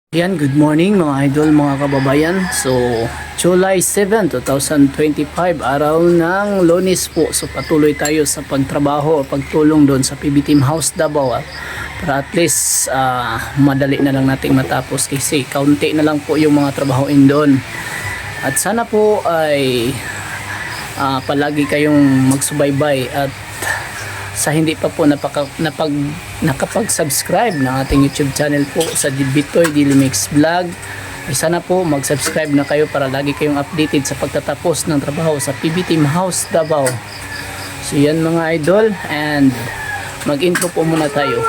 Yan, good morning mga idol, mga kababayan. So, July 7, 2025, araw ng Lunes po. So, patuloy tayo sa pagtrabaho o pagtulong doon sa PB Team House Davao. Para at least madali na lang nating matapos kasi kaunti na lang po yung mga trabahoin doon. At sana po ay palagi kayong magsubaybay at sa hindi pa po nakapag-subscribe ng ating YouTube channel po sa Bitoy Daily Mix Vlog, ay sana po mag-subscribe na kayo para lagi kayong updated sa pagtatapos ng trabaho sa PB Team House Davao. So yan mga idol, and mag-intro po muna tayo.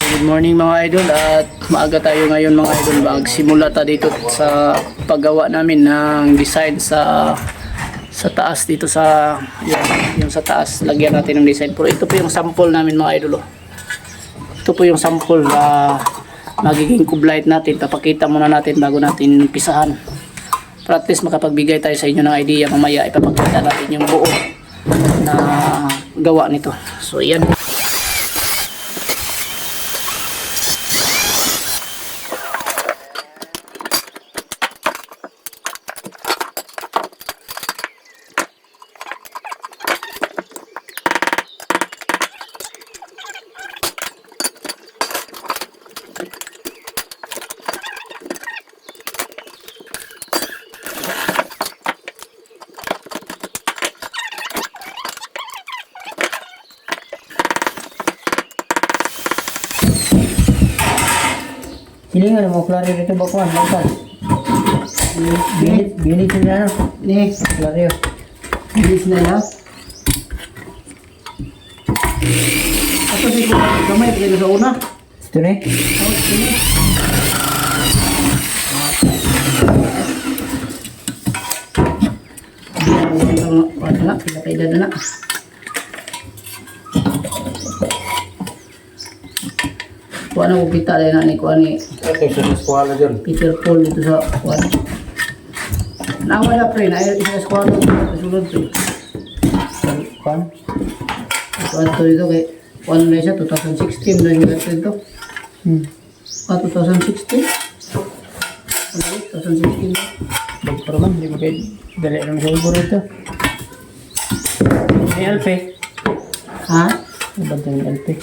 Good morning mga idol, at maaga tayo ngayon mga idol. Magsimula tayo dito sa paggawa namin ng design sa taas dito sa yung sa taas. Lagyan natin ng design, pero ito po yung sample namin mga idol. Ito po yung sample na magiging kublight natin. Papakita muna natin bago natin pisahan, para at least makapagbigay tayo sa inyo ng idea. Mamaya ipapakita natin yung buo na gawa nito. So yan. Silingan mo klaro dito ba kuan lakas. Bilis na na. Ni klaro. Bilis na na. Ato di ko gamay dito sa una. Ito ni. Wala, pila na. Kuha na ko kita rin na ni kuha ni Peter Paul dito sa kuha. Nawala pre, na isa sa kuha dito sa sulod pre. Kuha. Kuha dito kay kuha na siya 2016 na yung gato dito. 2016? 2016 na. Pero man, hindi mo kayo dali ng siguro ito. May LP. Ha? Nabanta yung LP.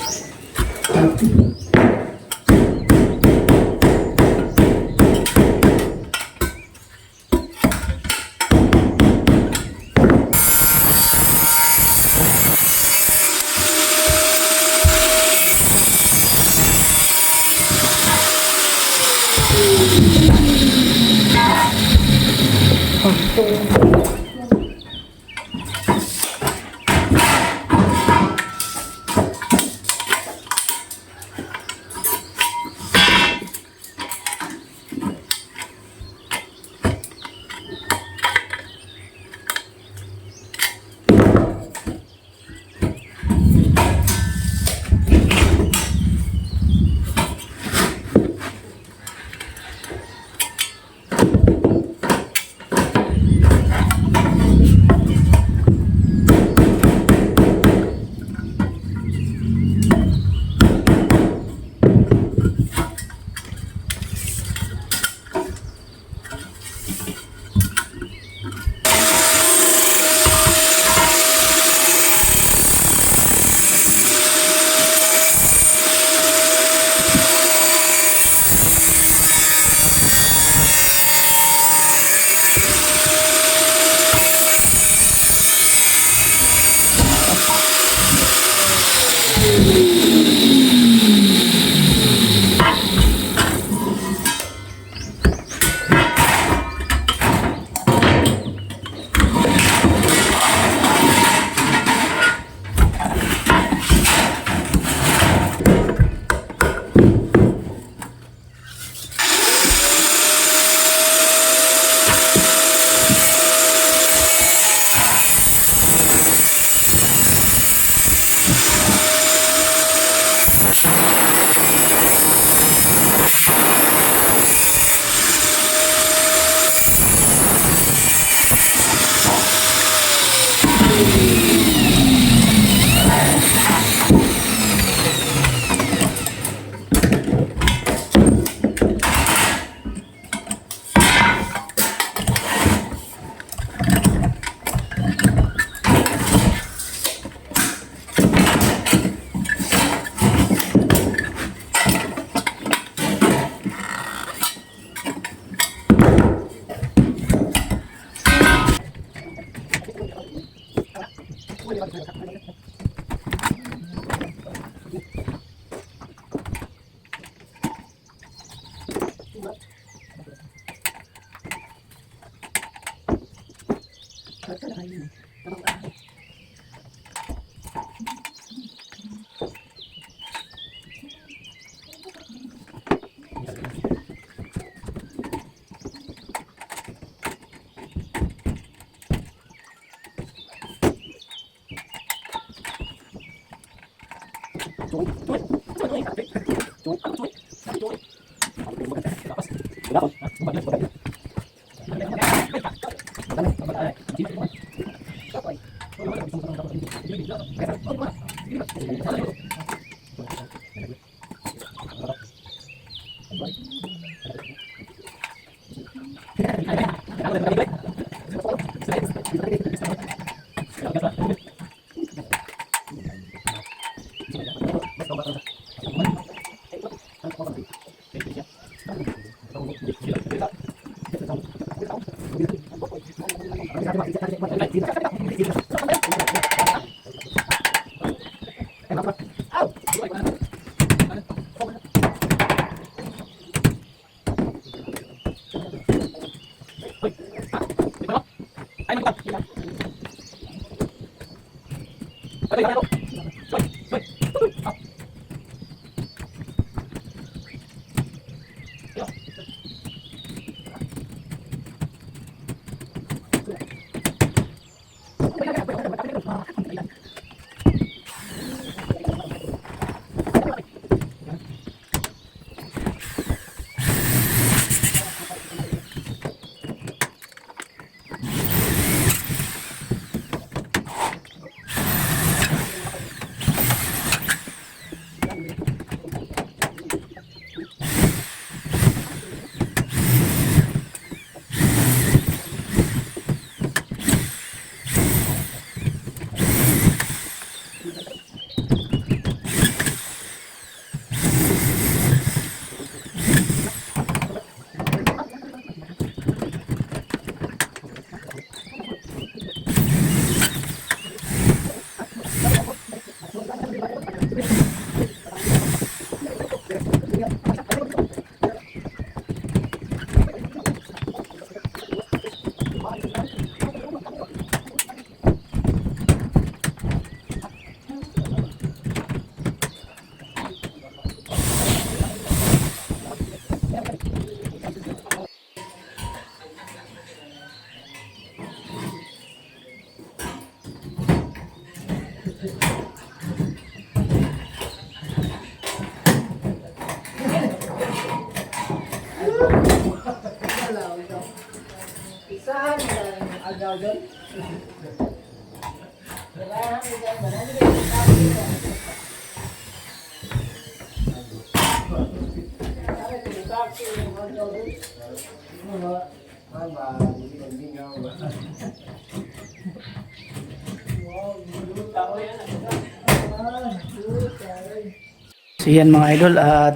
So yan mga idol, at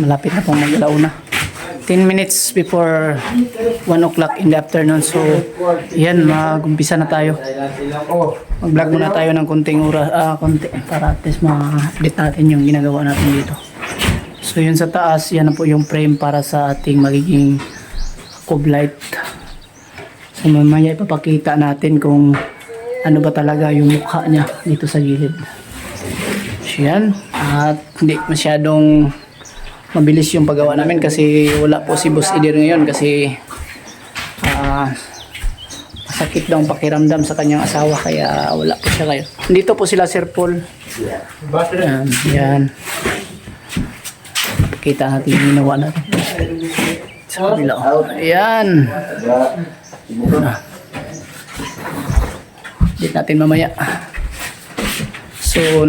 malapit na pong mag-alauna. 10 minutes before 1 o'clock in the afternoon. So yan, mag-umpisa na tayo. Mag-vlog muna tayo ng konting konti para at least ma-update natin yung ginagawa natin dito. So yun sa taas, yan na po yung frame para sa ating magiging cove light. So mamaya ipapakita natin kung ano ba talaga yung mukha niya dito sa gilid. So yan, at hindi masyadong mabilis yung paggawa namin kasi wala po si Boss Edir ngayon kasi masakit daw ang pakiramdam sa kanyang asawa kaya wala po siya ngayon. Dito po sila Sir Paul. Yan, yan. Kita natin yung ginawa natin sa kabila. Ayan. Dito natin mamaya. So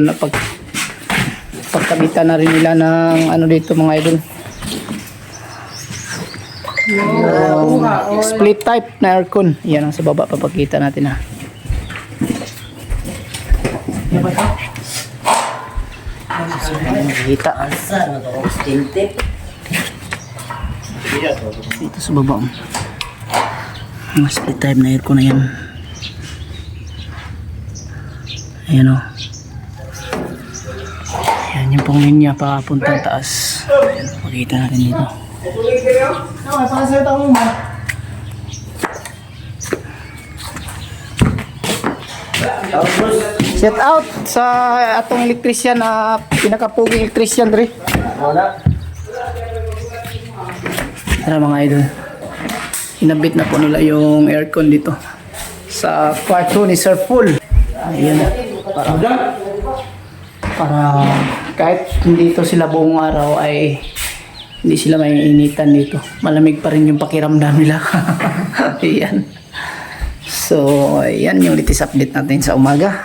pagkabitan na rin nila ng ano dito mga idol. Split type na aircon. Yan ang sa baba, papakita natin ha. So, nakikita. Dito sa baba. Split type na aircon na yan. Ayan o. Ayan yung pong linya papuntang taas. Ayan, makita natin dito. Set out sa atong electrician na pinakapuging electrician dre. Tara mga idol. Inabit na po nila yung aircon dito sa kwarto ni Sir Full. Ayan. Para kahit hindi ito sila buong araw ay hindi sila maiinitan dito. Malamig pa rin yung pakiramdam nila. Ayan. So, ayan yung latest update natin sa umaga.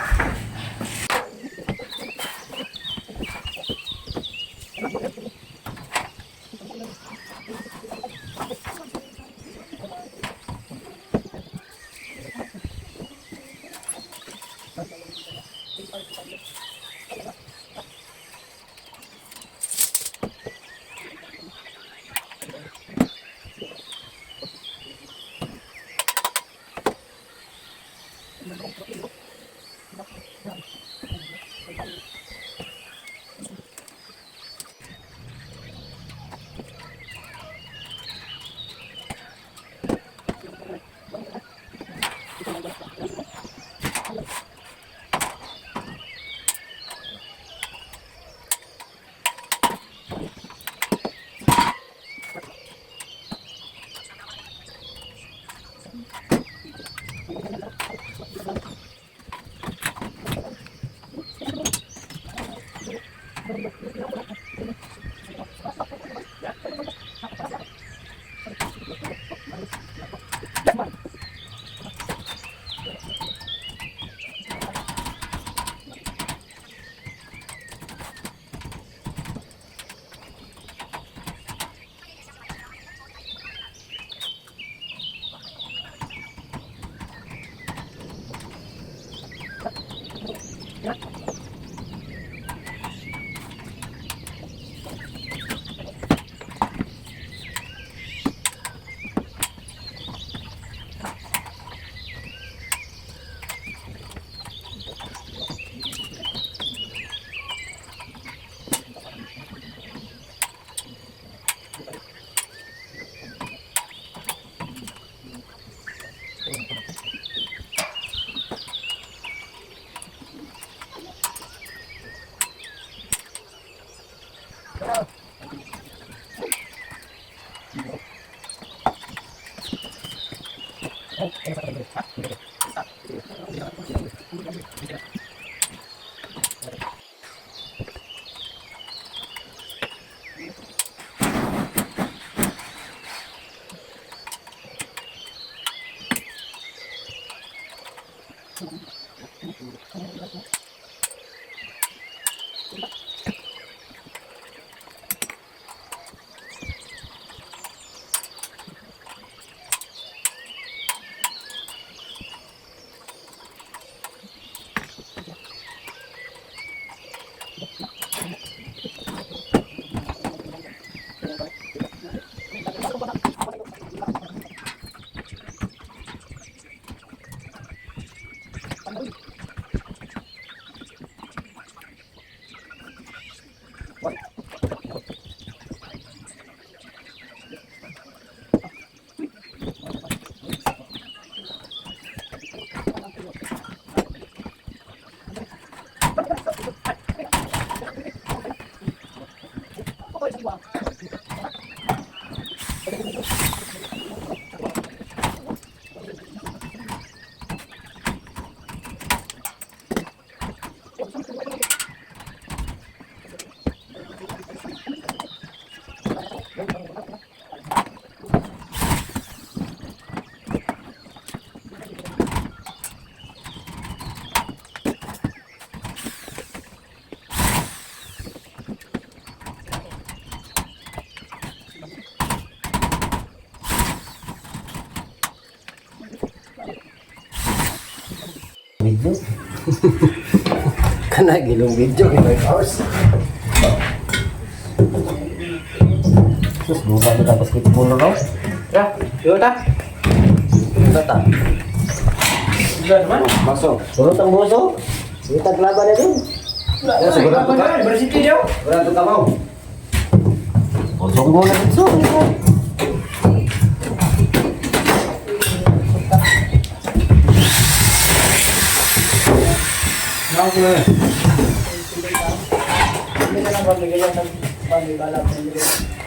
Video. Kana gilong video kay 5 hours. Terus buka kita tapos kita puno raw. Ya, yun ta. Tata. Sudah naman. Masuk. Turun tang buso. Kita laban na din. Sigurado ka? Sigurado ka mo? Kosong gol na ito.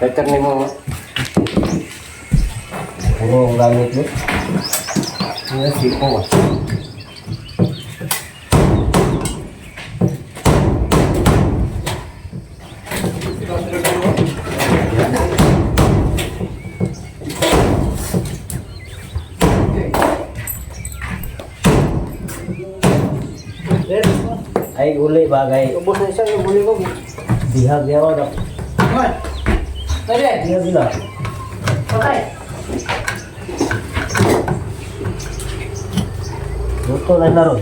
Peter ni mo. Puro ang gamit mo. Ano sipo ah. Ay uli bagay. Ubos na siya, yung huli ko. Bihag yawa na. Tadi, Bihag na. patay. Luto na na ron.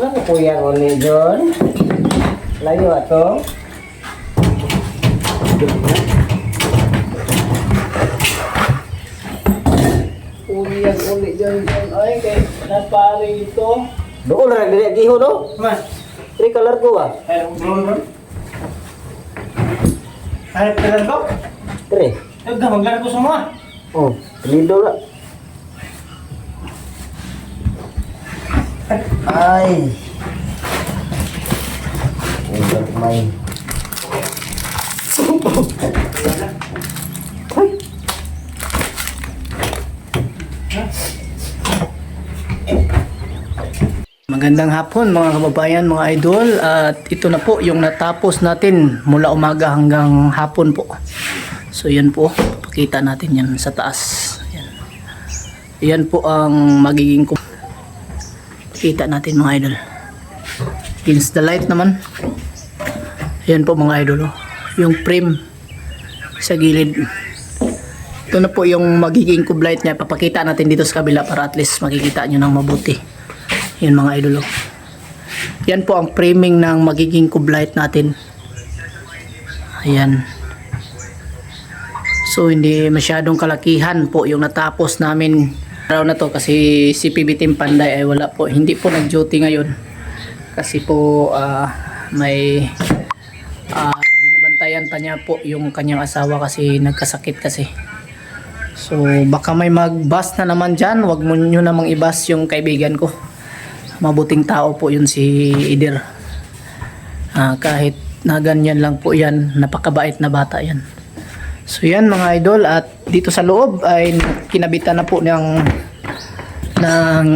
Ano po yan ulit John? Layo ato. Uli yan, uli dyan. Ay, kay napari ito. Doon na nagdiri giho no? Mas, Three color ko ah. ay, drone ron. Ay, pilan ko? Three. Ito, maglan ko semua. Oh, lido na. Ay. Ulat main. Magandang hapon mga kababayan, mga idol, at ito na po yung natapos natin mula umaga hanggang hapon po. So yan po, pakita natin yan sa taas. Yan po ang magiging pakita natin mga idol. Against the light naman. Yan po mga idol, yung frame sa gilid. Ito na po yung magiging kublight niya. Papakita natin dito sa kabila para at least makikita nyo ng mabuti. Yan mga idol. Yan po ang framing ng magiging kublight natin. Ayan. So hindi masyadong kalakihan po yung natapos namin araw na to kasi si PB Team Panday ay wala po. Hindi po nag-duty ngayon. Kasi po may binabantayan pa niya po yung kanyang asawa kasi nagkasakit kasi. So baka may mag-bus na naman dyan. Huwag mo nyo namang i-bus yung kaibigan ko. Mabuting tao po yun si Idir. Kahit na ganyan lang po yan, napakabait na bata yan. So yan mga idol, at dito sa loob ay kinabitan na po ng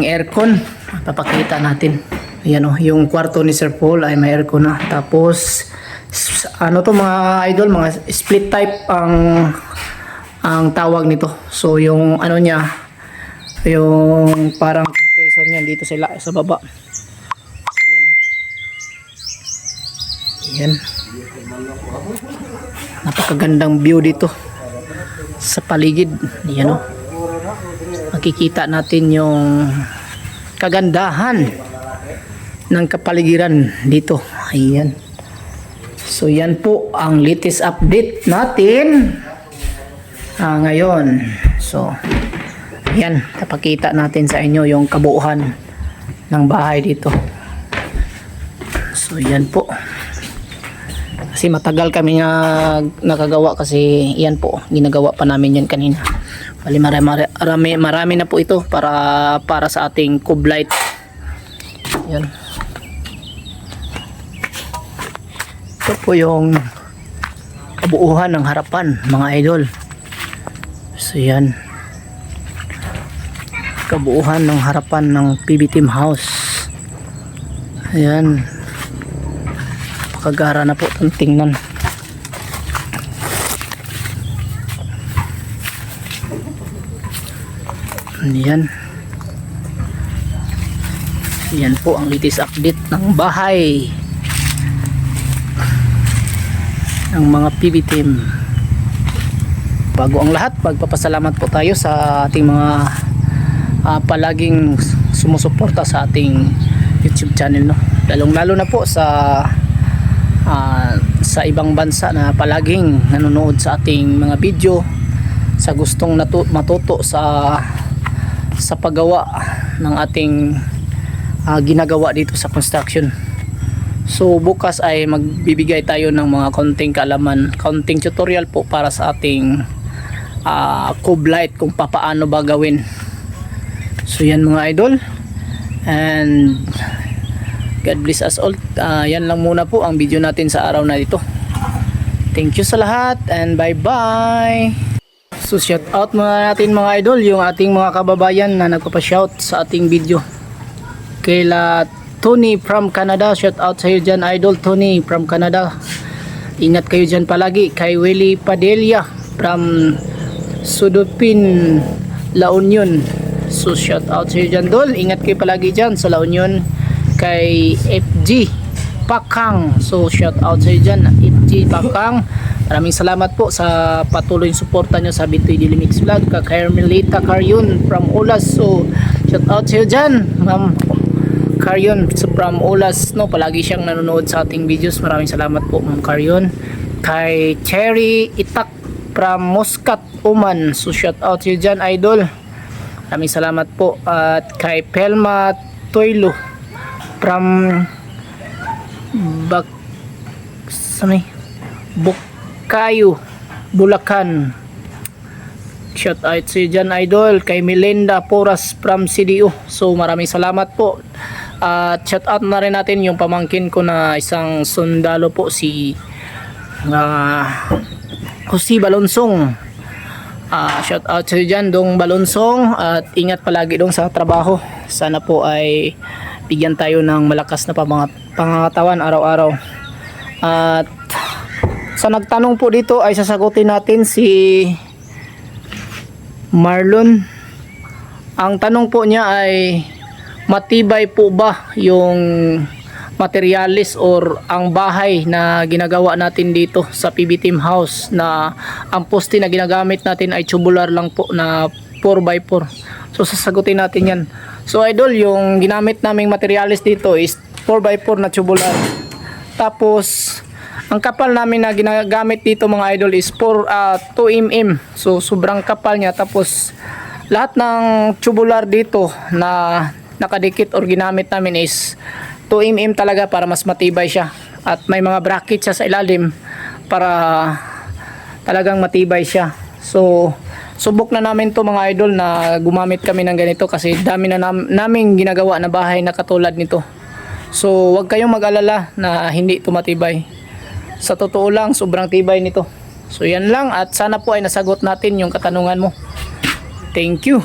aircon. Papakita natin. Yan oh, yung kwarto ni Sir Paul ay may aircon na. Tapos ano to mga idol, mga split type ang tawag nito. So yung ano niya, yung parang compressor niya dito sa baba. So yan oh. Yan. Napakagandang view dito sa paligid. Yan oh. Makikita natin yung kagandahan ng kapaligiran dito. Ayan. So yan po ang latest update natin ngayon. So yan, tapakita natin sa inyo yung kabuuan ng bahay dito. So yan po. Kasi matagal kami nga nakagawa kasi yan po, ginagawa pa namin yan kanina. Bali marami na po ito para sa ating kublight. Yan. Ito po yung kabuuan ng harapan mga idol. So yan. Kabuuan ng harapan ng PB Team House. Ayan. Napakagara na po itong tingnan. Ayan. Ayan po ang latest update ng bahay ng mga PB Team. Bago ang lahat, magpapasalamat po tayo sa ating mga palaging sumusuporta sa ating YouTube channel, no. Lalong-lalo na po sa ibang bansa na palaging nanonood sa ating mga video, sa gustong matuto sa paggawa ng ating ginagawa dito sa construction. So bukas ay magbibigay tayo ng mga konting kaalaman, konting tutorial po para sa ating cube light kung papaano ba gawin. So yan mga idol, and God bless us all. Yan lang muna po ang video natin sa araw na dito. Thank you sa lahat and bye bye. So shout out muna natin mga idol yung ating mga kababayan na nagpapa-shout sa ating video. Kaila Tony from Canada, shout out sa iyo dyan idol Tony from Canada. Ingat kayo dyan palagi. Kay Willie Padilla from Sudupin, La Union. So shout out sa iyo dyan dol. Ingat kayo palagi dyan sa La Union. Kay FG Pakang, so shout out sa iyo dyan FG Pakang. Maraming salamat po sa patuloy suporta nyo sa Bitoy Daily Mix Vlog. Kay Carmelita Caryon from Ulas, so shout out sa iyo dyan Ma'am Caryon from Ulas, no, palagi siyang nanonood sa ating videos. Maraming salamat po Ma'am Caryon. Kay Cherry Itak from Muscat, Oman, so shout out sa iyo dyan idol. Maraming salamat po. At kay Pelma Toylo from Bukayo, Bulacan, shout out sa iyo dyan idol. Kay Melinda Poras from CDO, so maraming salamat po. At shout out na rin natin yung pamangkin ko na isang sundalo po, si Jose Balonsong. Shout out sa iyo dyan Dong Balonsong, at ingat palagi dong sa trabaho. Sana po ay bigyan tayo ng malakas na pangangatawan araw-araw. At sa nagtanong po dito ay sasagutin natin si Marlon. Ang tanong po niya ay matibay po ba yung materialis or ang bahay na ginagawa natin dito sa PB Team House, na ang poste na ginagamit natin ay tubular lang po na 4x4. So sasagutin natin yan. So idol, yung ginamit naming materialis dito is 4x4 na tubular. Tapos ang kapal namin na ginagamit dito mga idol is 2mm. So sobrang kapal niya. Tapos lahat ng tubular dito na nakadikit or ginamit namin is 2mm talaga para mas matibay siya. At may mga bracket siya sa ilalim para talagang matibay siya. So subok na namin to mga idol na gumamit kami ng ganito kasi dami na naming ginagawa na bahay na katulad nito. So wag kayong mag-alala na hindi ito matibay. Sa totoo lang, sobrang tibay nito. So yan lang, at sana po ay nasagot natin yung katanungan mo. Thank you.